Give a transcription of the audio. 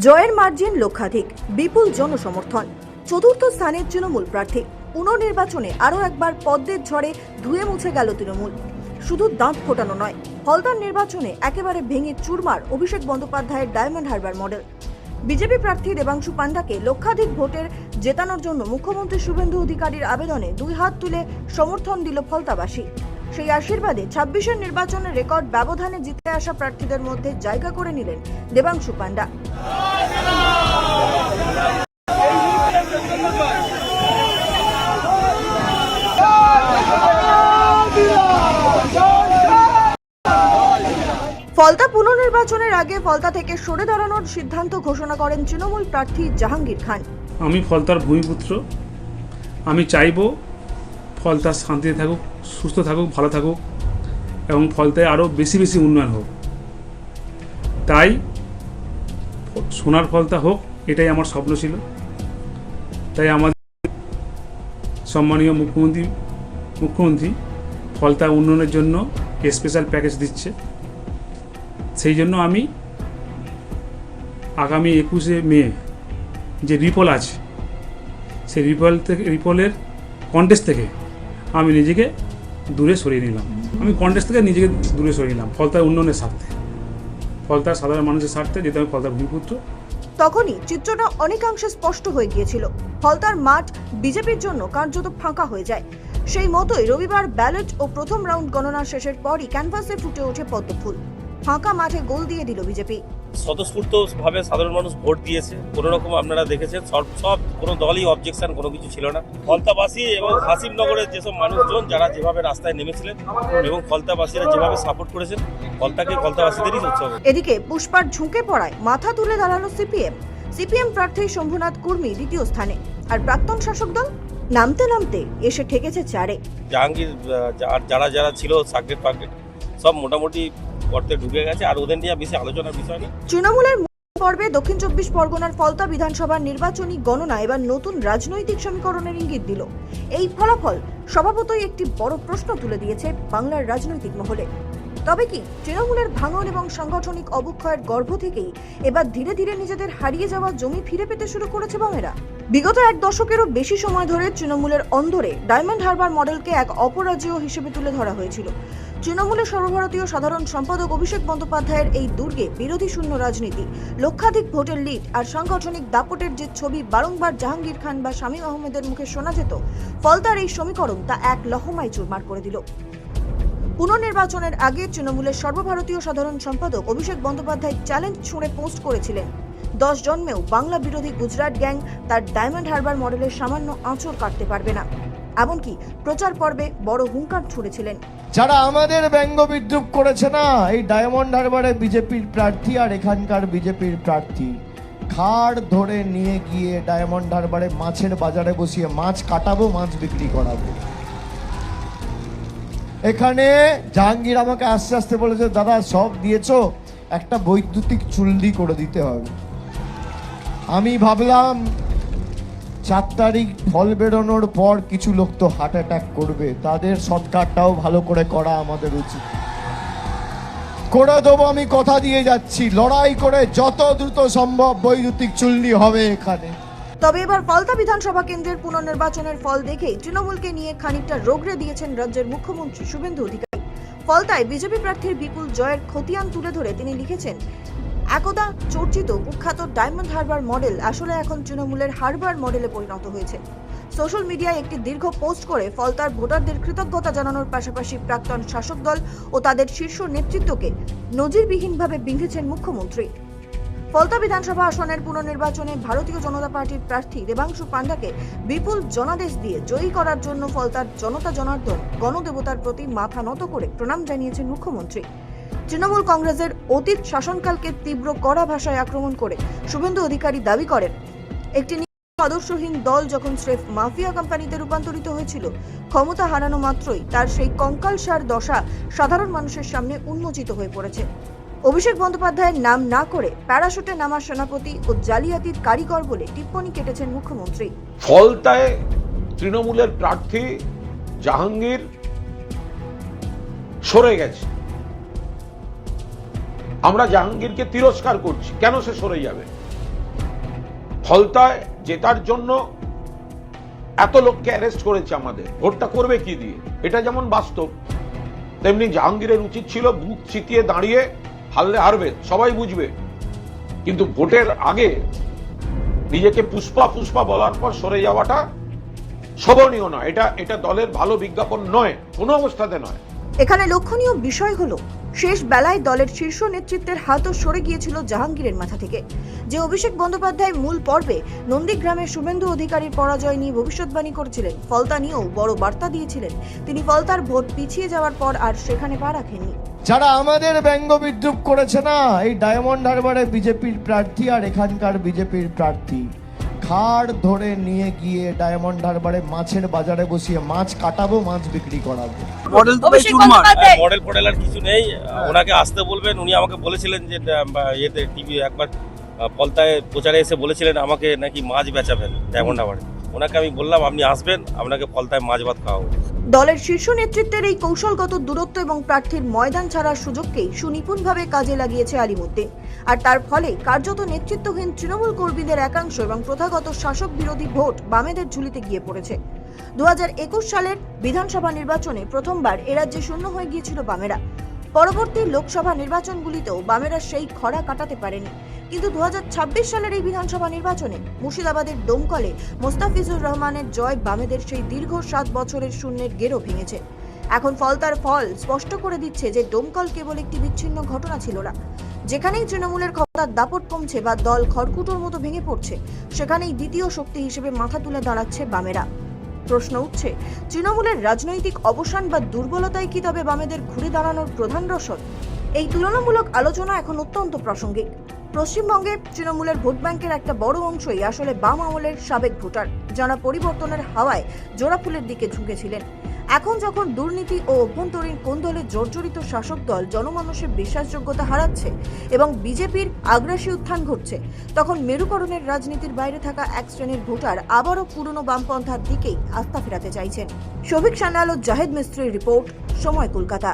জয়ের মার্জিন লক্ষাধিক, বিপুল জনসমর্থন। চতুর্থ স্থানের তৃণমূল প্রার্থী। পুনর্নির্বাচনে আরও একবার পদ্মের ঝড়ে ধুয়ে মুছে গেল তৃণমূল। শুধু দাঁত ফোটানো নয়, ফলতার নির্বাচনে একেবারে ভেঙে চুরমার অভিষেক বন্দ্যোপাধ্যায়ের ডায়মন্ড হারবার মডেল। বিজেপি প্রার্থী দেবাংশু পান্ডাকে লক্ষাধিক ভোটের জেতানোর জন্য মুখ্যমন্ত্রী শুভেন্দু অধিকারীর আবেদনে দুই হাত তুলে সমর্থন দিল ফলতাবাসী। সেই আশীর্বাদে ২৬-এর নির্বাচনের রেকর্ড ব্যবধানে জিতে আসা প্রার্থীদের মধ্যে জায়গা করে নিলেন দেবাংশু পান্ডা। ফলতা পুনর্নির্বাচনের আগে ফলতা থেকে সরে দাঁড়ানোর সিদ্ধান্ত ঘোষণা করেন তৃণমূল প্রার্থী জাহাঙ্গীর খান। আমি ফলতার ভূমিপুত্র, আমি চাইব ফলতা শান্তিতে থাকুক, সুস্থ থাকুক, ভালো থাকুক এবং ফলতায় আরও বেশি বেশি উন্নয়ন হোক। তাই সোনার ফলতা হোক, এটাই আমার স্বপ্ন ছিল। তাই আমাদের সম্মানীয় মুখ্যমন্ত্রী ফলতা উন্নয়নের জন্য স্পেশাল প্যাকেজ দিচ্ছে। সেই জন্য আমি আগামী 21শে মে যে রিপল আছে, সেই রিপলের কন্টেস্ট থেকে আমি নিজেকে দূরে সরিয়ে নিলাম। ফলতার উন্নয়নের স্বার্থে, ফলতার সাধারণ মানুষের স্বার্থে, যেহেতু আমি ফলতার ভূমিপুত্র। তখনই চিত্রটা অনেকাংশে স্পষ্ট হয়ে গিয়েছিল। ফলতার মাঠ বিজেপির জন্য কার্যত ফাঁকা হয়ে যায়। সেই মতোই রবিবার ব্যালট ও প্রথম রাউন্ড গণনা শেষের পরই ক্যানভাসে ফুটে ওঠে পদ্মফুল। ফাঁকা মাঠে গোল দিয়ে দিল বিজেপি। স্বতঃস্ফূর্তভাবে সাধারণ মানুষ ভোট দিয়েছে। কোনো রকম আপনারা দেখেছেন, সব কোনো দলই অবজেকশন কোনো কিছু ছিল না। ফলতাবাসী এবং হাসিমনগরের যেসব মানুষজন যারা যেভাবে রাস্তায় নেমেছিলেন এবং ফলতাবাসীরা যেভাবে সাপোর্ট করেছেন, ফলতাবাসীদেরই উৎসব। এদিকে পুষ্পার ঝুঁকে পড়ায় মাথা তুলে দাঁড়ালো সিপিএম প্রার্থী শম্ভুনাথ কুর্মী দ্বিতীয় স্থানে। আর প্রাক্তন শাসক দল নামতে নামতে এসে ঠেকেছে চারে। জাহাঙ্গীর যারা ছিল সার্কেট সব মোটামুটি করতে ঢুকে গেছে, আর ওদের নিয়ে বেশি আলোচনার বিষয় নেই। তৃণমূলের পর্বে দক্ষিণ ২৪ পরগনার ফলতা বিধানসভার নির্বাচনী গণনা এবার নতুন রাজনৈতিক সমীকরণের ইঙ্গিত দিল। এই ফলাফল স্বভাবতই একটি বড় প্রশ্ন তুলে দিয়েছে বাংলার রাজনৈতিক মহলে। তবে কি তৃণমূলের ভাঙন এবং সাংগঠনিক অবক্ষয়ের গর্ভ থেকেই এবার ধীরে ধীরে নিজেদের হারিয়ে যাওয়া জমি ফিরে পেতে শুরু করেছে বামেরা? বিগত এক দশকেরও বেশি সময় ধরে তৃণমূলের অন্দরে ডায়মন্ড হারবার মডেলকে এক অপরাজেয় হিসেবে তুলে ধরা হয়েছিল। তৃণমূলের সর্বভারতীয় সাধারণ সম্পাদক অভিষেক বন্দ্যোপাধ্যায়ের এই দুর্গে বিরোধী শূন্য রাজনীতি, লক্ষাধিক ভোটের লিড আর সাংগঠনিক দাপটের যে ছবি বারংবার জাহাঙ্গীর খান বা শামীম আহমেদের মুখে শোনা যেত, ফলতার এই সমীকরণ তা এক লহমায় চুরমার করে দিল। পুনর্নির্বাচনের আগে তৃণমূলের সর্বভারতীয় সাধারণ সম্পাদক অভিষেক বন্দ্যোপাধ্যায় চ্যালেঞ্জ ছুঁড়ে পোস্ট করেছিলেন, 10 জন্মেও বাংলা বিরোধী গুজরাট গ্যাং তার ডায়মন্ড হারবার মডেলের সামান্য আঁচড় কাটতে পারবে না। এমনকি প্রচার পর্বে বড় হুঙ্কার ছুড়েছিলেন, যারা আমাদের ব্যঙ্গ বিদ্রুপ করেছে না এই ডায়মন্ড হারবারে বিজেপির প্রার্থী আর এখানকার বিজেপির প্রার্থী, ঘাড় ধরে নিয়ে গিয়ে ডায়মন্ড হারবারে মাছের বাজারে বসিয়ে মাছ কাটাবো, মাছ বিক্রি করাবো। এখানে জাহাঙ্গীর আমাকে আস্তে আস্তে বলেছে, দাদা সব দিয়েছো, একটা বৈদ্যুতিক চুল্লি করে দিতে হবে। আমি ভাবলাম 4 তারিখ ফল বেরোনোর পর কিছু লোক তো হার্ট অ্যাটাক করবে, তাদের সৎকারটাও ভালো করে করা আমাদের উচিত। করে দেবো, আমি কথা দিয়ে যাচ্ছি, লড়াই করে যত দ্রুত সম্ভব বৈদ্যুতিক চুল্লি হবে এখানে। তবে এবার ফলতা বিধানসভা কেন্দ্রের পুনর্নির্বাচনের ফল দেখেই তৃণমূলকে নিয়ে খানিকটা রোগড়ে দিয়েছেন রাজ্যের মুখ্যমন্ত্রী শুভেন্দু অধিকারী। ফলতায় বিজেপি প্রার্থীর বিপুল জয়ের খতিয়ান তুলে ধরে তিনি লিখেছেন, একদা চর্চিত কুখ্যাত ডায়মন্ড হারবার মডেল আসলে এখন তৃণমূলের হারবার মডেলে পরিণত হয়েছে। সোশ্যাল মিডিয়ায় একটি দীর্ঘ পোস্ট করে ফলতার ভোটারদের কৃতজ্ঞতা জানানোর পাশাপাশি প্রাক্তন শাসক দল ও তাদের শীর্ষ নেতৃত্বকে নজিরবিহীনভাবে বিঁধেছেন মুখ্যমন্ত্রী। ফলতা বিধানসভা আসনের পুনর্নির্বাচনে ভারতীয় জনতা পার্টির প্রার্থী দেবাংশু পান্ডাকে বিপুল জনাদেশ দিয়ে জয়ী করার জন্য ফলতার জনতা জনার্দন গণদেবতার প্রতি মাথা নত করে প্রণাম জানিয়েছেন মুখ্যমন্ত্রী। তৃণমূল কংগ্রেসের অতীত শাসনকালকে তীব্র কড়া ভাষায় আক্রমণ করে শুভেন্দু অধিকারী দাবি করেন, একটি আদর্শহীন দল যখন স্রেফ মাফিয়া কোম্পানিতে রূপান্তরিত হয়েছিল, ক্ষমতা হারানো মাত্রই তার সেই কঙ্কালসার দশা সাধারণ মানুষের সামনে উন্মোচিত হয়ে পড়েছে। অভিষেক বন্দ্যোপাধ্যায়ের নাম না করে প্যারাশুটে নামা সেনাপতি ও জালিয়াতির কারিগর বলে টিপ্পনি কেটেছেন মুখ্যমন্ত্রী। ফলতায় তৃণমূলের প্রার্থী জাহাঙ্গীর সরে গেছে, আমরা জাহাঙ্গীরকে তিরস্কার করছি, কেন সে সরে যাবে? ফলতায় জেতার জন্য এত লোককে অ্যারেস্ট করেছে, আমাদের ভোটটা করবে কি দিয়ে? এটা যেমন বাস্তব, তেমনি জাহাঙ্গীরের উচিত ছিল বুক চিতিয়ে দাঁড়িয়ে, হারলে হারবে সবাই বুঝবে, কিন্তু ভোটের আগে নিজেকে পুষ্পা পুষ্পা বলার পর সরে যাওয়াটা শোভনীয় নয়। এটা দলের ভালো বিজ্ঞাপন নয়, কোনো অবস্থাতে নয়। এখানে লক্ষণীয় বিষয় হলো শেষ বেলায় দলের শীর্ষ নেতৃত্বের হাতও সরে গিয়েছিল জাহাঙ্গীরের মাথা থেকে। যে অভিষেক বন্দ্যোপাধ্যায় মূল পর্বে নন্দীগ্রামে শুভেন্দু অধিকারীর পরাজয় নিয়ে ভবিষ্যৎবাণী করেছিলেন, ফলতা নিয়েও বড় বার্তা দিয়েছিলেন, তিনি ফলতার ভোট পিছিয়ে যাওয়ার পর আর সেখানে পা রাখেননি। যারা আমাদের ব্যঙ্গ বিদ্রুপ করেছে না, এই ডায়মন্ড হারবারে বিজেপির প্রার্থী আর এখানকার বিজেপির প্রার্থী খাড় ধরে নিয়ে গিয়ে ডায়মন্ড হারবারে মাছের বাজারে বসিয়ে মাছ কাটাবো, মাছ বিক্রি করাবো। মডেল ফডেল আর কিছু নেই, ওনাকে আসতে বলবেন। উনি আমাকে বলেছিলেন যে ইয়েতে টিভি একবার ফলতায় প্রচারে এসে বলেছিলেন আমাকে নাকি মাছ বেচাবেন ডায়মন্ড হারবারে। ওনাকে আমি বললাম আপনি আসবেন, আপনাকে ফলতায় মাছ ভাত খাওয়াবো। দলের শীর্ষ নেতৃত্বের এই কৌশলগত দূরত্ব এবং প্রার্থীর ময়দান ছাড়ার সুযোগকেই সুনিপুণভাবে কাজে লাগিয়েছে আলিমুদ্দিন, আর তার ফলে কার্যত নেতৃত্বহীন তৃণমূল কর্মীদের একাংশ এবং প্রথাগত শাসক বিরোধী ভোট বামেদের ঝুলিতে গিয়ে পড়েছে। 2021 সালের বিধানসভা নির্বাচনে প্রথমবার এরাজ্যে শূন্য হয়ে গিয়েছিল বামেরা। পরবর্তী লোকসভা নির্বাচনগুলিতেও বামেরা সেই খরা কাটাতে পারেনি, কিন্তু 2026 সালের এই বিধানসভা নির্বাচনে মুর্শিদাবাদের ডোমকলে মোস্তাফিজুর রহমানের জয় বামেদের সেই দীর্ঘ 7 বছরের শূন্যের গেরো ভেঙেছে। এখন ফলতার ফল স্পষ্ট করে দিচ্ছে যে ডোমকল কেবল একটি বিচ্ছিন্ন ঘটনা ছিল না। যেখানেই তৃণমূলের ক্ষমতার দাপট কমছে বা দল খড়কুটোর মতো ভেঙে পড়ছে, সেখানেই দ্বিতীয় শক্তি হিসেবে মাথা তুলে দাঁড়াচ্ছে বামেরা। প্রশ্ন উঠছে, তৃণমূলের রাজনৈতিক অবসান বা দুর্বলতাই কি তবে বামেদের ঘুরে দাঁড়ানোর প্রধান রসদ? এই তুলনামূলক আলোচনা এখন অত্যন্ত প্রাসঙ্গিক। পশ্চিমবঙ্গে তৃণমূলের ভোট ব্যাংকের একটা বড় অংশই আসলে বাম আমলের সাবেক ভোটার, যারা পরিবর্তনের হাওয়ায় জোড়াফুলের দিকে ঝুঁকেছিলেন। এখন যখন দুর্নীতি ও অভ্যন্তরীণ কোন্দলে জর্জরিত শাসক দল জনমানুষের বিশ্বাসযোগ্যতা হারাচ্ছে এবং বিজেপির আগ্রাসী উত্থান ঘটছে, তখন মেরুকরণের রাজনীতির বাইরে থাকা এক শ্রেণীর ভোটার আবারও পুরনো বামপন্থার দিকেই আস্থা ফেরাতে চাইছেন। শফিক সান্যাল ও জাহেদ মিস্ত্রির রিপোর্ট, সময় কলকাতা।